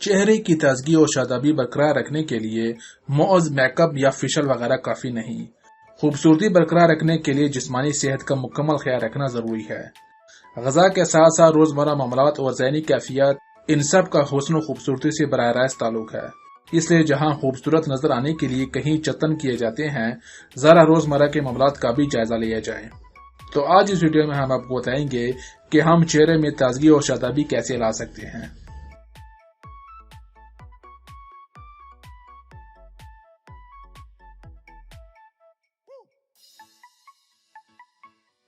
چہرے کی تازگی اور شادابی برقرار رکھنے کے لیے محض میک اپ یا فیشل وغیرہ کافی نہیں۔ خوبصورتی برقرار رکھنے کے لیے جسمانی صحت کا مکمل خیال رکھنا ضروری ہے۔ غذا کے ساتھ ساتھ روزمرہ معاملات اور ذہنی کیفیت، ان سب کا حسن و خوبصورتی سے براہ راست تعلق ہے۔ اس لیے جہاں خوبصورت نظر آنے کے لیے کہیں جتن کیے جاتے ہیں، ذرا روزمرہ کے معاملات کا بھی جائزہ لیا جائے۔ تو آج اس ویڈیو میں ہم آپ کو بتائیں گے کہ ہم چہرے میں تازگی اور شادابی کیسے لا سکتے ہیں۔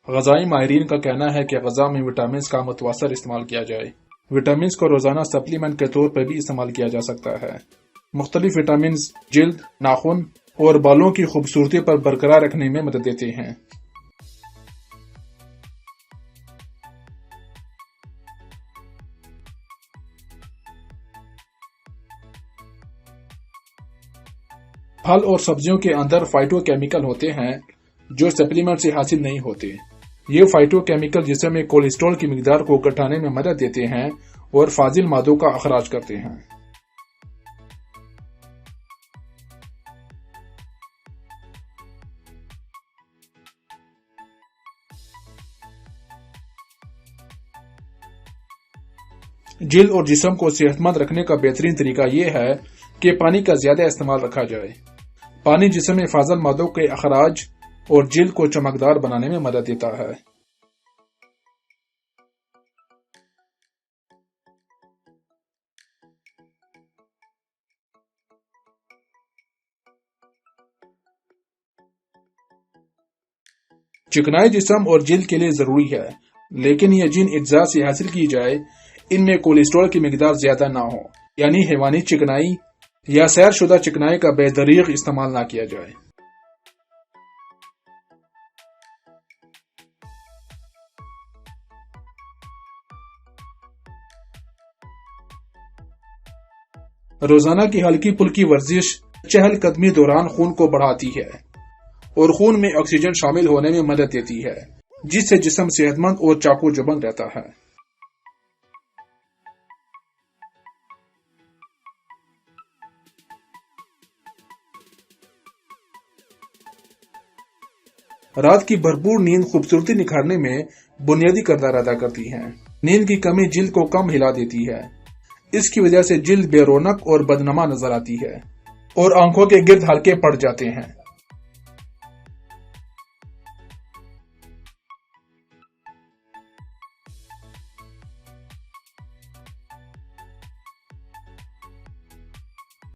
غذائی ماہرین کا کہنا ہے کہ غذا میں وٹامنز کا متواتر استعمال کیا جائے۔ وٹامنز کو روزانہ سپلیمنٹ کے طور پر بھی استعمال کیا جا سکتا ہے۔ مختلف وٹامنز جلد، ناخن اور بالوں کی خوبصورتی پر برقرار رکھنے میں مدد دیتے ہیں۔ پھل اور سبزیوں کے اندر فائٹو کیمیکل ہوتے ہیں جو سپلیمنٹ سے حاصل نہیں ہوتے۔ یہ فائٹو کیمیکل جسم میں کولیسٹرول کی مقدار کو گھٹانے میں مدد دیتے ہیں اور فاضل مادوں کا اخراج کرتے ہیں۔ جلد اور جسم کو صحت مند رکھنے کا بہترین طریقہ یہ ہے کہ پانی کا زیادہ استعمال رکھا جائے۔ پانی جسم میں فاضل مادوں کے اخراج اور جلد کو چمکدار بنانے میں مدد دیتا ہے۔ چکنائی جسم اور جلد کے لیے ضروری ہے، لیکن یہ جن اجزاء سے حاصل کی جائے ان میں کولیسٹرول کی مقدار زیادہ نہ ہو، یعنی حیوانی چکنائی یا سیر شدہ چکنائی کا بے دریغ استعمال نہ کیا جائے۔ روزانہ کی ہلکی پھلکی ورزش چہل قدمی دوران خون کو بڑھاتی ہے اور خون میں آکسیجن شامل ہونے میں مدد دیتی ہے، جس سے جسم صحت مند اور چاق و چوبند رہتا ہے۔ رات کی بھرپور نیند خوبصورتی نکھارنے میں بنیادی کردار ادا کرتی ہے۔ نیند کی کمی جلد کو کم ہلا دیتی ہے، اس کی وجہ سے جلد بے رونق اور بدنما نظر آتی ہے اور آنکھوں کے گرد ہلکے پڑ جاتے ہیں۔